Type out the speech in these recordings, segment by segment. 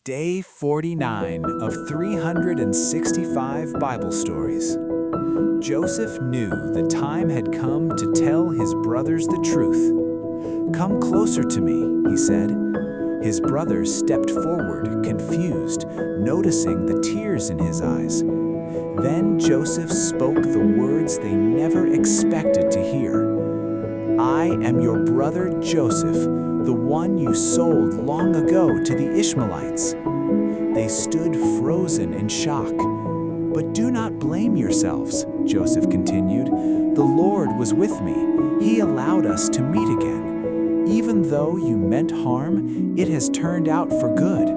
Day 49 of 365 Bible Stories. Joseph knew the time had come to tell his brothers the truth. "Come closer to me," he said. His brothers stepped forward, confused, noticing the tears in his eyes. Then Joseph spoke the words they never expected to hear. "I am your brother Joseph, the one you sold long ago to the Ishmaelites." They stood frozen in shock. "But do not blame yourselves," Joseph continued. "The Lord was with me. He allowed us to meet again. Even though you meant harm, it has turned out for good.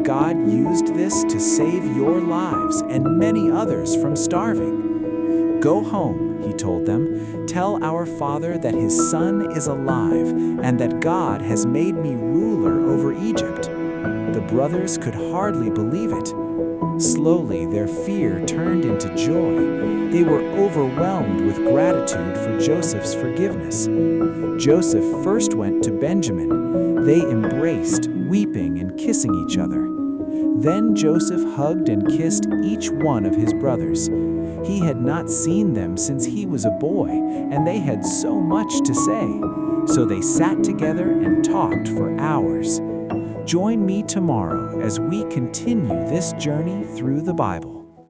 God used this to save your lives and many others from starving. Go home," he told them. "Tell our father that his son is alive and that God has made me ruler over Egypt." The brothers could hardly believe it. Slowly, their fear turned into joy. They were overwhelmed with gratitude for Joseph's forgiveness. Joseph first went to Benjamin. They embraced, weeping and kissing each other. Then Joseph hugged and kissed each one of his brothers. He had not seen them since he was a boy, and they had so much to say. So they sat together and talked for hours. Join me tomorrow as we continue this journey through the Bible.